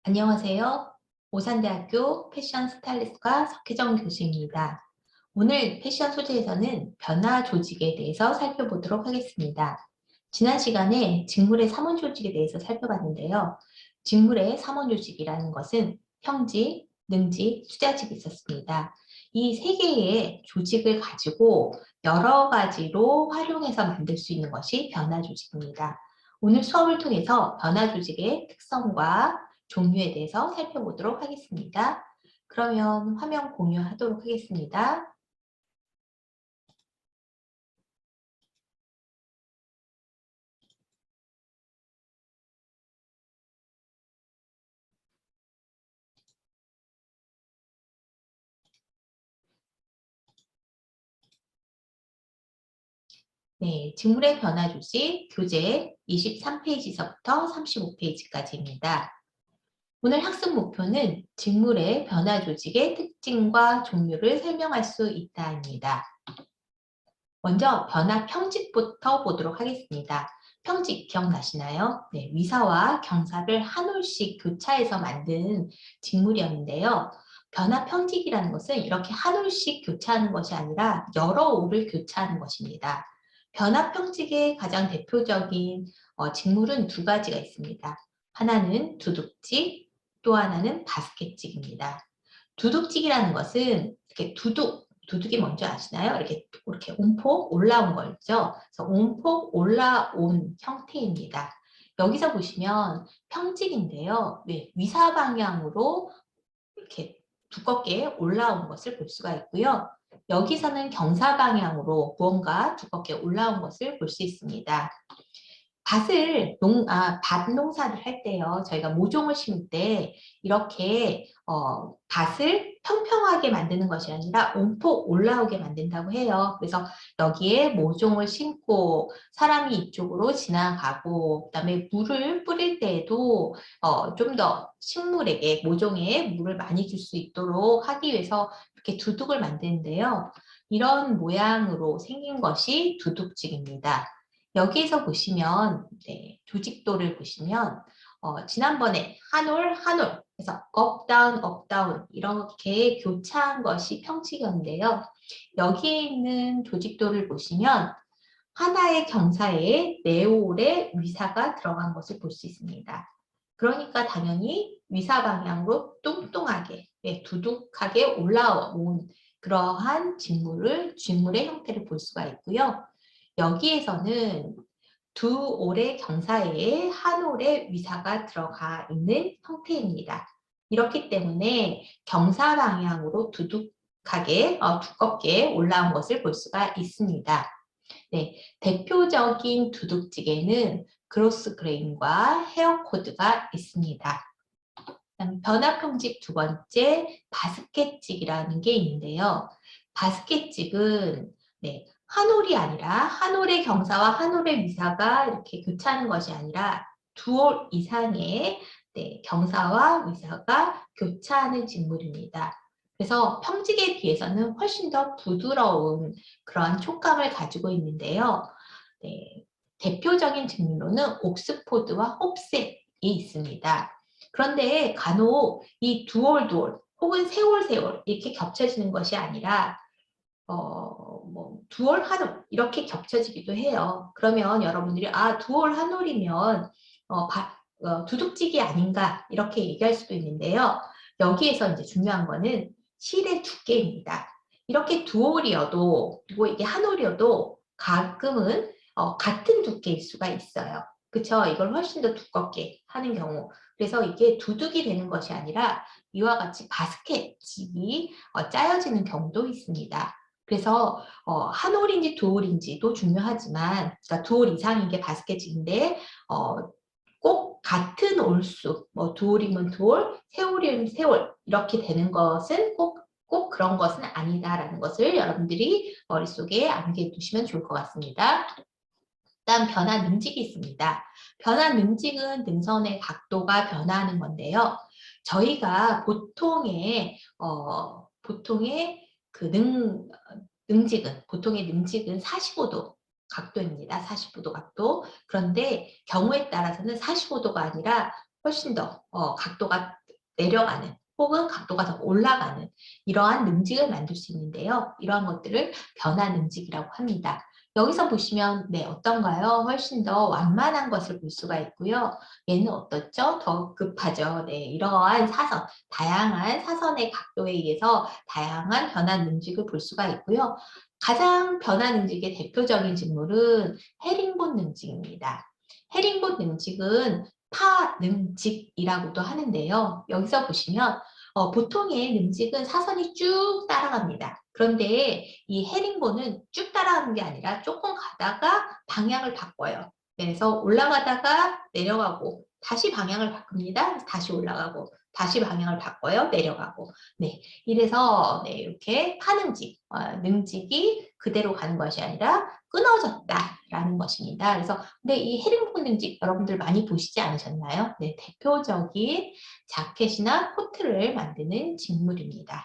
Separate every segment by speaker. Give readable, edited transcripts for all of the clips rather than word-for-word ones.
Speaker 1: 안녕하세요. 오산대학교 패션 스타일리스트과 석혜정 교수입니다. 오늘 패션 소재에서는 변화 조직에 대해서 살펴보도록 하겠습니다. 지난 시간에 직물의 삼원 조직에 대해서 살펴봤는데요. 직물의 삼원 조직이라는 것은 평직, 능직, 수자직이 있었습니다. 이 세 개의 조직을 가지고 여러 가지로 활용해서 만들 수 있는 것이 변화 조직입니다. 오늘 수업을 통해서 변화 조직의 특성과 종류에 대해서 살펴보도록 하겠습니다. 그러면 화면 공유하도록 하겠습니다. 네, 직물의 변화 조직 교재 23페이지서부터 35페이지까지입니다. 오늘 학습 목표는 직물의 변화 조직의 특징과 종류를 설명할 수 있다입니다. 먼저 변화 평직부터 보도록 하겠습니다. 평직 기억나시나요? 네, 위사와 경사를 한 올씩 교차해서 만든 직물이었는데요. 변화 평직이라는 것은 이렇게 한 올씩 교차하는 것이 아니라 여러 올을 교차하는 것입니다. 변화 평직의 가장 대표적인 직물은 두 가지가 있습니다. 하나는 두둑직, 또 하나는 바스켓직입니다. 두둑직이라는 것은 이렇게 두둑이 뭔지 아시나요? 이렇게 온폭 올라온 거 있죠? 그래서 온폭 올라온 형태입니다. 여기서 보시면 평직인데요. 네, 위사 방향으로 이렇게 두껍게 올라온 것을 볼 수가 있고요. 여기서는 경사 방향으로 무언가 두껍게 올라온 것을 볼 수 있습니다. 밭 농사를 할 때요. 저희가 모종을 심을 때 이렇게 밭을 평평하게 만드는 것이 아니라 온폭 올라오게 만든다고 해요. 그래서 여기에 모종을 심고 사람이 이쪽으로 지나가고 그다음에 물을 뿌릴 때에도 좀 더 식물에게 모종에 물을 많이 줄 수 있도록 하기 위해서 이렇게 두둑을 만드는데요. 이런 모양으로 생긴 것이 두둑직입니다. 여기에서 보시면 조직도를 보시면 지난번에 한 올 한 올 그래서 업 다운 업 다운 이렇게 교차한 것이 평직이었는데요. 여기에 있는 조직도를 보시면 하나의 경사에 네 올의 위사가 들어간 것을 볼 수 있습니다. 그러니까 당연히 위사 방향으로 뚱뚱하게 두둑하게 올라온 그러한 직물의 형태를 볼 수가 있고요. 여기에서는 두 올의 경사에 한 올의 위사가 들어가 있는 형태입니다. 이렇기 때문에 경사 방향으로 두껍게 올라온 것을 볼 수가 있습니다. 네, 대표적인 두둑지게는 그로스 그레인과 헤어 코드가 있습니다. 변화평직 두 번째 바스켓직이라는 게 있는데요. 바스켓직은 한 올이 아니라 한 올의 경사와 한 올의 위사가 이렇게 교차하는 것이 아니라 두 올 이상의 경사와 위사가 교차하는 직물입니다. 그래서 평직에 비해서는 훨씬 더 부드러운 그러한 촉감을 가지고 있는데요. 대표적인 직물로는 옥스포드와 홉셋이 있습니다. 그런데 간혹 이 두올 혹은 세올 이렇게 겹쳐지는 것이 아니라 두올 한올 이렇게 겹쳐지기도 해요. 그러면 여러분들이 두올 한올이면 두둑직이 아닌가 이렇게 얘기할 수도 있는데요. 여기에서 이제 중요한 거는 실의 두께입니다. 이렇게 두올이어도 그리고 이게 한올이어도 가끔은 같은 두께일 수가 있어요. 그쵸? 이걸 훨씬 더 두껍게 하는 경우. 그래서 이게 두둑이 되는 것이 아니라 이와 같이 바스켓이 짜여지는 경우도 있습니다. 그래서 한 올인지 두 올인지도 중요하지만 그러니까 두 올 이상인 게 바스켓인데 꼭 같은 올수 두 올이면 두 올, 세 올이면 세 올 이렇게 되는 것은 꼭 그런 것은 아니다라는 것을 여러분들이 머릿속에 암기해 두시면 좋을 것 같습니다. 다음 변화 능직이 있습니다. 변화 능직은 능선의 각도가 변화하는 건데요. 저희가 보통의 능직은 45도 각도입니다. 45도 각도. 그런데 경우에 따라서는 45도가 아니라 훨씬 더 각도가 내려가는 혹은 각도가 더 올라가는 이러한 능직을 만들 수 있는데요. 이러한 것들을 변화 능직이라고 합니다. 여기서 보시면 네, 어떤가요? 훨씬 더 완만한 것을 볼 수가 있고요. 얘는 어떻죠? 더 급하죠. 네, 이러한 사선, 다양한 사선의 각도에 의해서 다양한 변화 능직을 볼 수가 있고요. 가장 변화 능직의 대표적인 직물은 헤링본 능직입니다. 헤링본 능직은 파능직이라고도 하는데요. 여기서 보시면 보통의 능직은 사선이 쭉 따라갑니다. 그런데 이 헤링본은 쭉 따라가는 게 아니라 조금 가다가 방향을 바꿔요. 그래서 올라가다가 내려가고 다시 방향을 바꿉니다. 다시 올라가고 다시 방향을 바꿔요. 내려가고. 네, 이래서 네, 이렇게 파능직, 능직이 그대로 가는 것이 아니라 끊어졌다라는 것입니다. 그래서 근데 이 헤링본 능직 여러분들 많이 보시지 않으셨나요? 네, 대표적인 자켓이나 코트를 만드는 직물입니다.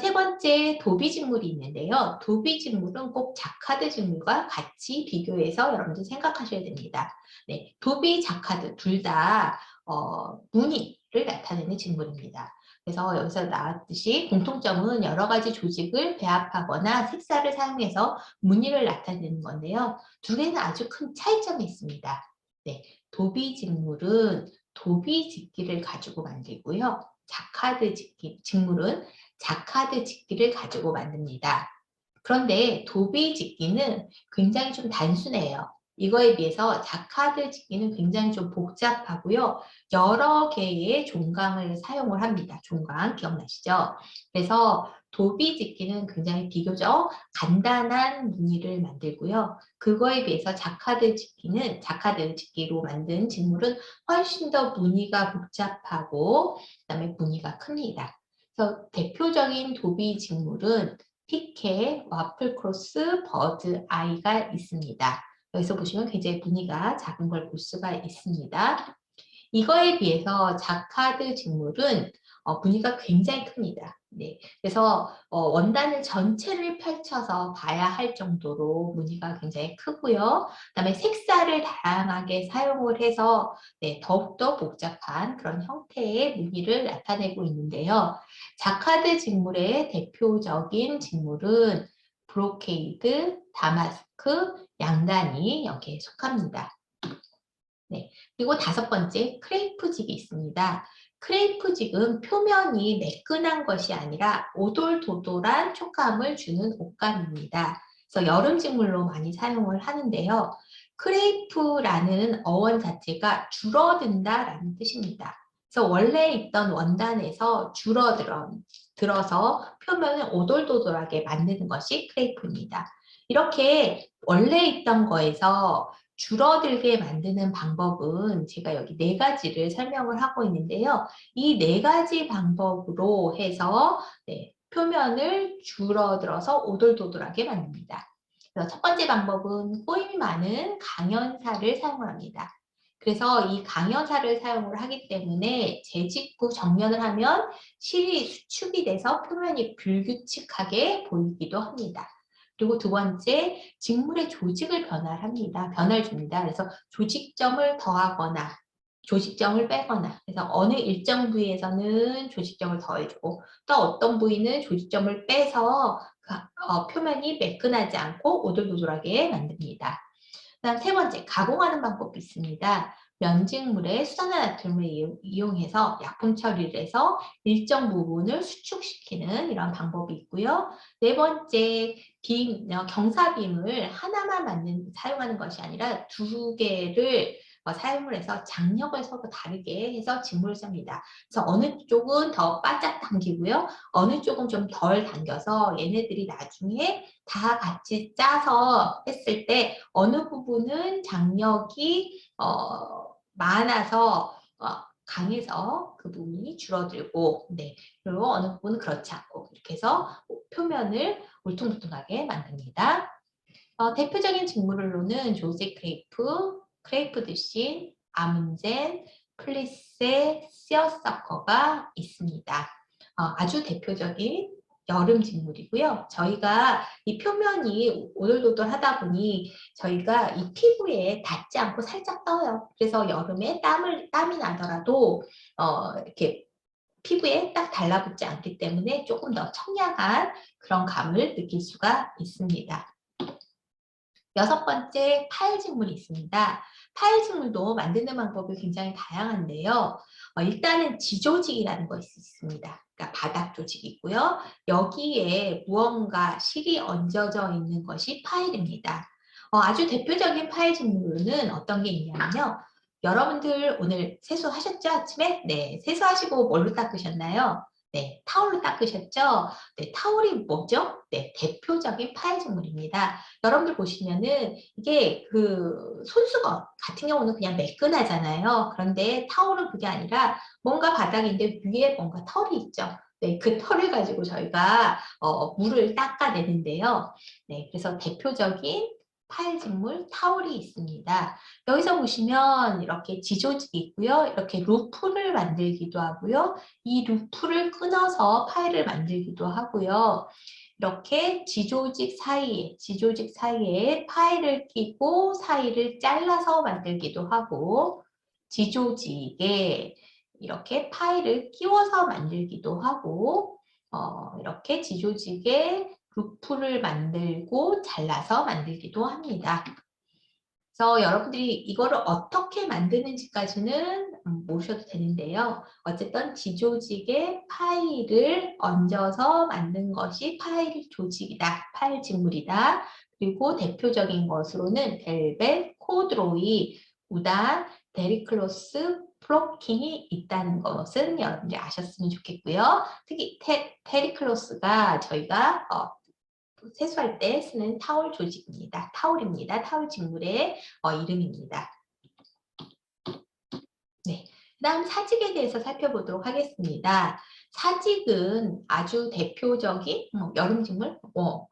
Speaker 1: 세 번째 도비 직물이 있는데요. 도비 직물은 꼭 자카드 직물과 같이 비교해서 여러분들 생각하셔야 됩니다. 네, 도비, 자카드 둘 다 무늬를 나타내는 직물입니다. 그래서 여기서 나왔듯이 공통점은 여러 가지 조직을 배합하거나 색살을 사용해서 무늬를 나타내는 건데요. 두 개는 아주 큰 차이점이 있습니다. 네, 도비 직물은 도비 직기를 가지고 만들고요. 자카드 직물은 자카드 직기를 가지고 만듭니다. 그런데 도비 직기는 굉장히 좀 단순해요. 이거에 비해서 자카드 직기는 굉장히 좀 복잡하고요. 여러 개의 종강을 사용을 합니다. 종강 기억나시죠? 그래서 도비 직기는 굉장히 비교적 간단한 무늬를 만들고요. 그거에 비해서 자카드 직기로 만든 직물은 훨씬 더 무늬가 복잡하고 그다음에 무늬가 큽니다. 그래서 대표적인 도비 직물은 피케, 와플 크로스, 버드 아이가 있습니다. 여기서 보시면 굉장히 무늬가 작은 걸 볼 수가 있습니다. 이거에 비해서 자카드 직물은 무늬가 굉장히 큽니다. 네, 그래서 원단을 전체를 펼쳐서 봐야 할 정도로 무늬가 굉장히 크고요. 그다음에 색살을 다양하게 사용을 해서 네, 더욱더 복잡한 그런 형태의 무늬를 나타내고 있는데요. 자카드 직물의 대표적인 직물은 브로케이드, 다마스크, 양단이 여기에 속합니다. 네. 그리고 다섯 번째, 크레이프직이 있습니다. 크레이프직은 표면이 매끈한 것이 아니라 오돌도돌한 촉감을 주는 옷감입니다. 그래서 여름 직물로 많이 사용을 하는데요. 크레이프라는 어원 자체가 줄어든다라는 뜻입니다. 그래서 원래 있던 원단에서 들어서 표면을 오돌도돌하게 만드는 것이 크레이프입니다. 이렇게 원래 있던 거에서 줄어들게 만드는 방법은 제가 여기 네 가지를 설명을 하고 있는데요. 이 네 가지 방법으로 해서 네, 표면을 줄어들어서 오돌도돌하게 만듭니다. 그래서 첫 번째 방법은 꼬임이 많은 강연사를 사용을 합니다. 그래서 이 강연사를 사용을 하기 때문에 재직구 정면을 하면 실이 수축이 돼서 표면이 불규칙하게 보이기도 합니다. 그리고 두 번째, 직물의 조직을 변화를 줍니다. 그래서 조직점을 더하거나 조직점을 빼거나 그래서 어느 일정 부위에서는 조직점을 더해주고 또 어떤 부위는 조직점을 빼서 표면이 매끈하지 않고 오돌도돌하게 만듭니다. 그다음 세 번째, 가공하는 방법이 있습니다. 면직물에 수산화나트륨을 이용해서 약품 처리를 해서 일정 부분을 수축시키는 이런 방법이 있고요. 네 번째, 경사빔을 하나만 사용하는 것이 아니라 두 개를 사용을 해서 장력을 서로 다르게 해서 직물을 씁니다. 그래서 어느 쪽은 더 바짝 당기고요. 어느 쪽은 좀 덜 당겨서 얘네들이 나중에 다 같이 짜서 했을 때 어느 부분은 장력이 많아서 강해서 그 부분이 줄어들고 네, 그리고 어느 부분은 그렇지 않고 이렇게 해서 표면을 울퉁불퉁하게 만듭니다. 대표적인 직물로는 조세 크레이프, 크레이프 드신, 아문젠, 플리세, 시어서커가 있습니다. 아주 대표적인 여름 식물이고요. 저희가 이 표면이 오돌도돌하다 보니 저희가 이 피부에 닿지 않고 살짝 떠요. 그래서 여름에 땀이 나더라도 이렇게 피부에 딱 달라붙지 않기 때문에 조금 더 청량한 그런 감을 느낄 수가 있습니다. 여섯 번째, 파일직물이 있습니다. 파일직물도 만드는 방법이 굉장히 다양한데요. 일단은 지조직이라는 것이 있습니다. 그러니까 바닥 조직이고요. 여기에 무언가 실이 얹어져 있는 것이 파일입니다. 아주 대표적인 파일 직물은 어떤 게 있냐면요. 여러분들 오늘 세수하셨죠? 아침에? 네, 세수하시고 뭘로 닦으셨나요? 네, 타올로 닦으셨죠? 네, 타올이 뭐죠? 네, 대표적인 파일 직물입니다. 여러분들 보시면은 이게 그 손수건 같은 경우는 그냥 매끈하잖아요. 그런데 타올은 그게 아니라 뭔가 바닥인데 위에 뭔가 털이 있죠. 네, 그 털을 가지고 저희가 물을 닦아내는데요. 네, 그래서 대표적인 파일 직물 타올이 있습니다. 여기서 보시면 이렇게 지조직이 있고요. 이렇게 루프를 만들기도 하고요. 이 루프를 끊어서 파일을 만들기도 하고요. 이렇게 지조직 사이에 파일을 끼고 사이를 잘라서 만들기도 하고 지조직에 이렇게 파일을 끼워서 만들기도 하고 이렇게 지조직에 루프를 만들고 잘라서 만들기도 합니다. 그래서 여러분들이 이거를 어떻게 만드는지까지는 모르셔도 되는데요. 어쨌든 지조직에 파일을 얹어서 만든 것이 파일 조직이다. 파일 직물이다. 그리고 대표적인 것으로는 벨벳, 코드로이, 우단, 데리클로스, 플로킹이 있다는 것은 여러분들이 아셨으면 좋겠고요. 특히 테리클로스가 저희가 세수할 때 쓰는 타올 조직입니다. 타올입니다. 타올 직물의 이름입니다. 네, 그다음 사직에 대해서 살펴보도록 하겠습니다. 사직은 아주 대표적인 여름 직물,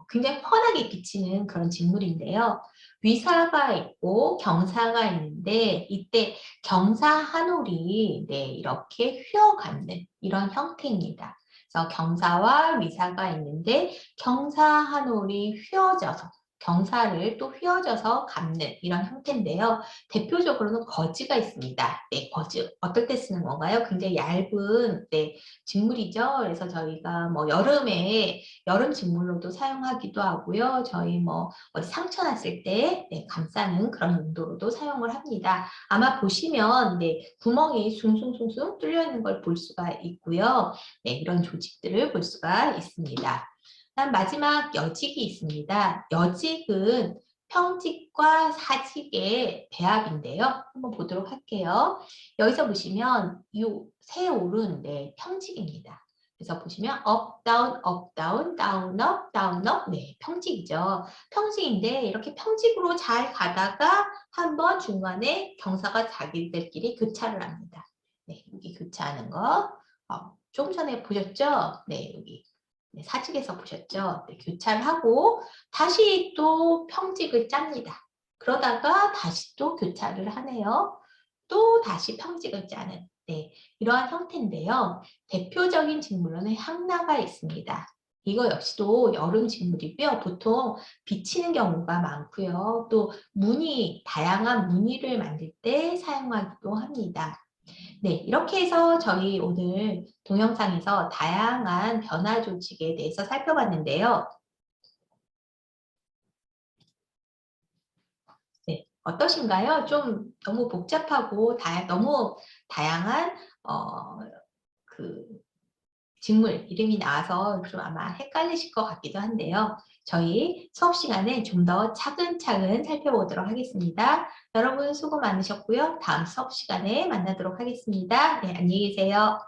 Speaker 1: 굉장히 환하게 비치는 그런 직물인데요. 위사가 있고 경사가 있는데 이때 경사 한 올이 이렇게 휘어감는 이런 형태입니다. 그래서 경사와 위사가 있는데 경사 한 올이 휘어져서 경사를 또 휘어져서 감는 이런 형태인데요. 대표적으로는 거즈가 있습니다. 네, 거즈. 어떨 때 쓰는 건가요? 굉장히 얇은 직물이죠. 그래서 저희가 뭐 여름에 여름 직물로도 사용하기도 하고요. 저희 뭐 어디 상처 났을 때 감싸는 그런 용도로도 사용을 합니다. 아마 보시면 구멍이 숭숭숭숭 뚫려 있는 걸 볼 수가 있고요. 네, 이런 조직들을 볼 수가 있습니다. 다음 마지막 여직이 있습니다. 여직은 평직과 사직의 배합인데요. 한번 보도록 할게요. 여기서 보시면 이 세 올은 평직입니다. 그래서 보시면 up, down, up, down, down, up, down, up. 네, 평직이죠. 평직인데 이렇게 평직으로 잘 가다가 한번 중간에 경사가 자기들끼리 교차를 합니다. 네, 여기 교차하는 거. 조금 전에 보셨죠? 네, 여기. 네, 사직에서 보셨죠? 네, 교차를 하고 다시 또 평직을 짭니다. 그러다가 다시 또 교차를 하네요. 또 다시 평직을 짜는 이러한 형태인데요. 대표적인 직물로는 향나가 있습니다. 이거 역시도 여름 직물이고요. 보통 비치는 경우가 많고요. 또 다양한 무늬를 만들 때 사용하기도 합니다. 네, 이렇게 해서 저희 오늘 동영상에서 다양한 변화 조직에 대해서 살펴봤는데요. 네, 어떠신가요? 좀 너무 복잡하고 너무 다양한 그 직물 이름이 나와서 좀 아마 헷갈리실 것 같기도 한데요. 저희 수업 시간에 좀 더 차근차근 살펴보도록 하겠습니다. 여러분 수고 많으셨고요. 다음 수업 시간에 만나도록 하겠습니다. 네, 안녕히 계세요.